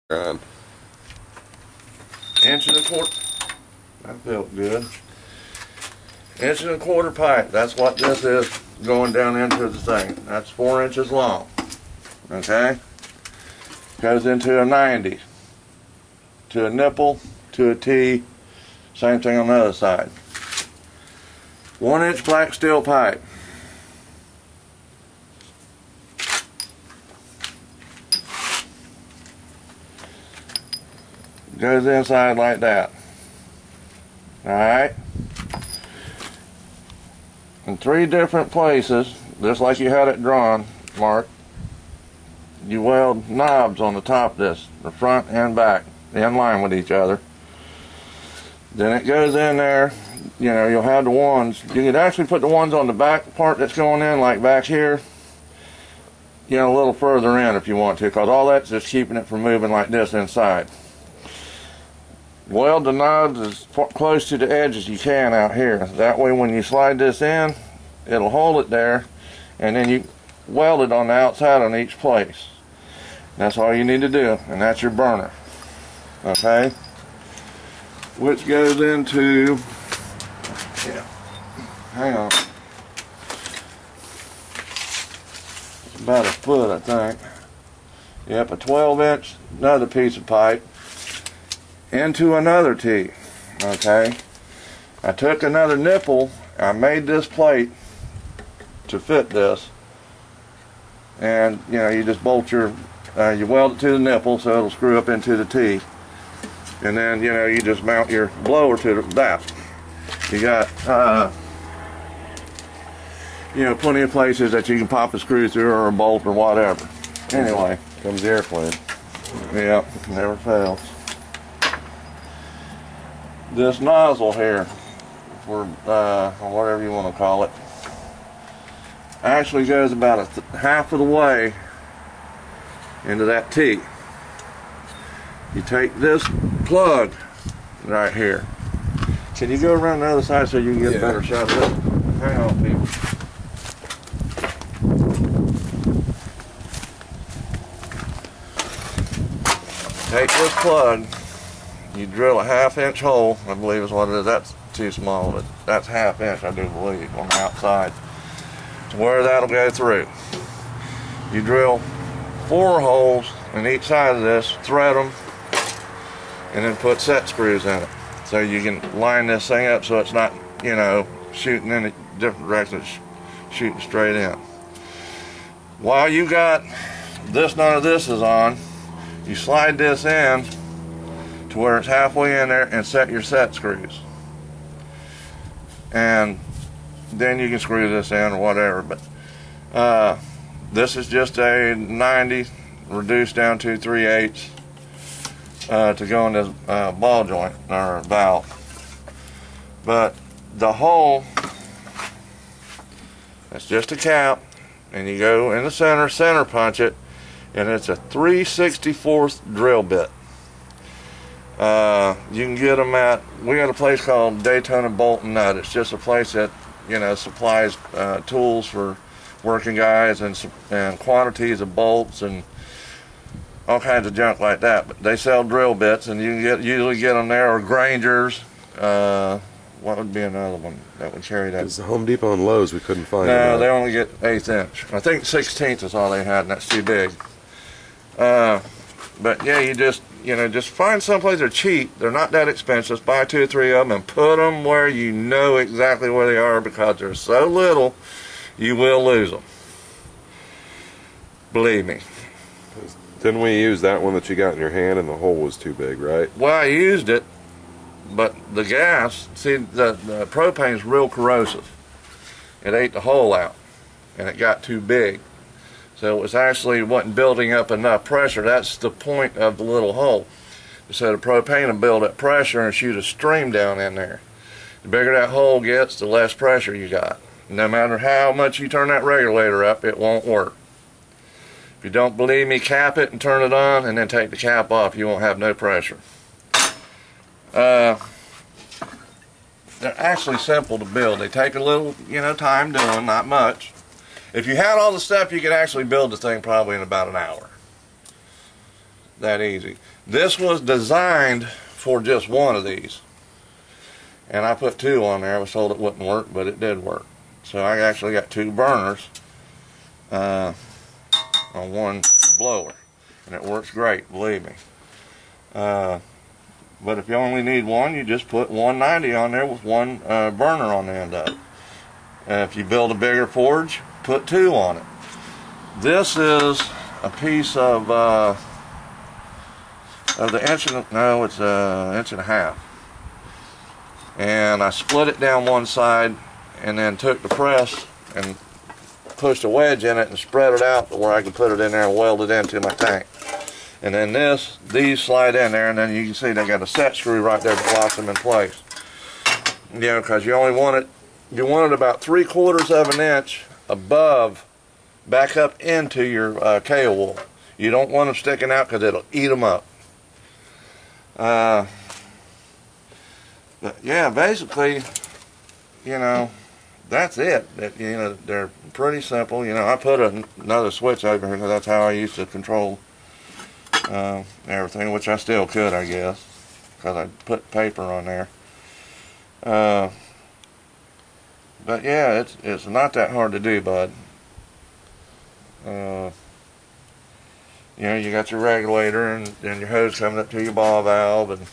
Inch and a quarter. That felt good. 1 1/4 inch pipe. That's what this is going down into the thing. That's 4 inches long. Okay? Goes into a 90. To a nipple, to a T. Same thing on the other side. 1 inch black steel pipe. Goes inside like that. Alright? In 3 different places, just like you had it drawn, Mark, you weld knobs on the top of this, the front and back, in line with each other. Then it goes in there, you know, you'll have the ones, you could actually put the ones on the back part that's going in, like back here, you know, a little further in if you want to, because all that's just keeping it from moving like this inside. Weld the knobs as close to the edge as you can out here. That way when you slide this in, it'll hold it there, and then you weld it on the outside on each place. That's all you need to do, and that's your burner. Okay? Which goes into, yeah, hang on. It's about 1 foot, I think. Yep, a 12 inch, another piece of pipe. Into another T. Okay, I took another nipple, I made this plate to fit this, and you know, you just bolt your you weld it to the nipple so it'll screw up into the T, and then you know, you just mount your blower to that. You got you know, plenty of places that you can pop a screw through or a bolt or whatever. Anyway, comes the airplane. Yeah, never fails. This nozzle here, for whatever you want to call it, actually goes about half of the way into that T. You take this plug right here. Can you go around the other side so you can get a better shot of it? Hang on, people. Take this plug. You drill a 1/2 inch hole, I believe is what it is. That's too small, but that's 1/2 inch, I do believe, on the outside, to where that'll go through. You drill 4 holes in each side of this, thread them, and then put set screws in it. So you can line this thing up so it's not, you know, shooting in a different direction, it's shooting straight in. While you got this, none of this is on, you slide this in to where it's halfway in there and set your set screws, and then you can screw this in or whatever. But this is just a 90 reduced down to 3/8 to go in this ball joint or valve. But the hole, that's just a cap, and you go in the center punch it, and it's a 3/64 drill bit. You can get them at, we got a place called Daytona Bolt and Nut. It's just a place that, you know, supplies tools for working guys and quantities of bolts and all kinds of junk like that. But they sell drill bits, and you can usually get them there, or Grangers. What would be another one that would carry that? It's the Home Depot and Lowe's we couldn't find. No, they only get 1/8 inch. I think 16th is all they had, and that's too big. But yeah, you just, you know, just find someplace they're cheap. They're not that expensive. Buy 2 or 3 of them and put them where you know exactly where they are, because they're so little, you will lose them. Believe me. Didn't we use that one that you got in your hand and the hole was too big, right? Well, I used it, but the gas, see, the propane is real corrosive. It ate the hole out, and it got too big. So it was actually wasn't building up enough pressure. That's the point of the little hole. So the propane will build up pressure and shoot a stream down in there. The bigger that hole gets, the less pressure you got. No matter how much you turn that regulator up, it won't work. If you don't believe me, cap it and turn it on, and then take the cap off. You won't have no pressure. They're actually simple to build. They take a little, you know, time doing, not much. If you had all the stuff, you could actually build the thing probably in about an hour. that easy. This was designed for just one of these, and I put two on there. I was told it wouldn't work, but it did work. So I actually got two burners on one blower, and it works great, believe me. But if you only need one, you just put 190 on there with one burner on the end of it. If you build a bigger forge, put two on it. This is a piece of the inch and no, it's an inch and a half, and I split it down one side, and then took the press and pushed a wedge in it and spread it out to where I could put it in there and weld it into my tank. And then these slide in there, and then you can see they got a set screw right there that locks them in place. You know, because you only want it, you want it about 3/4 of an inch above, back up into your kale wool. You don't want them sticking out because it'll eat them up. But yeah, basically, you know, that's it. You know, they're pretty simple. You know, I put another switch over here because that's how I used to control everything, which I still could, I guess, because I put paper on there. But yeah, it's not that hard to do, bud. You know, you got your regulator and your hose coming up to your ball valve, and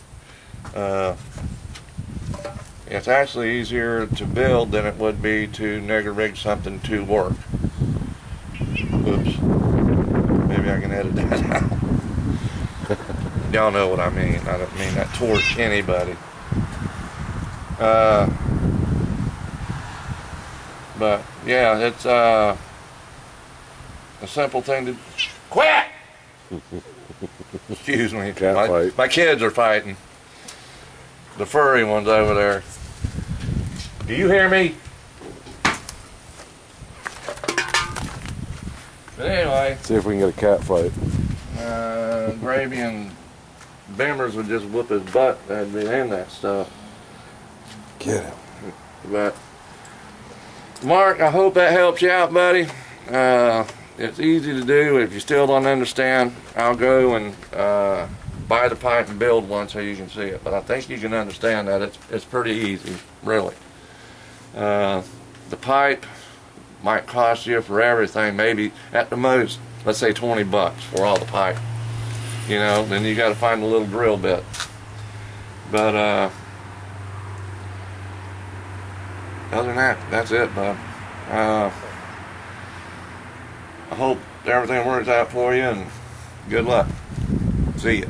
it's actually easier to build than it would be to nigger rig something to work. Oops. Maybe I can edit that out. Y'all know what I mean. I don't mean that towards anybody. But yeah, it's a simple thing to quit. Excuse me. My kids are fighting. The furry ones over there. Do you hear me? But anyway. See if we can get a cat fight. Gravy and Bimmers would just whoop his butt. That'd be in that stuff. Get him. But Mark, I hope that helps you out, buddy. It's easy to do. If you still don't understand, I'll go and buy the pipe and build one so you can see it. But I think you can understand that it's pretty easy, really. The pipe might cost you for everything, maybe at the most, let's say $20 for all the pipe. You know, then you got to find a little drill bit. But other than that, that's it, bud. I hope everything works out for you, and good luck. See ya.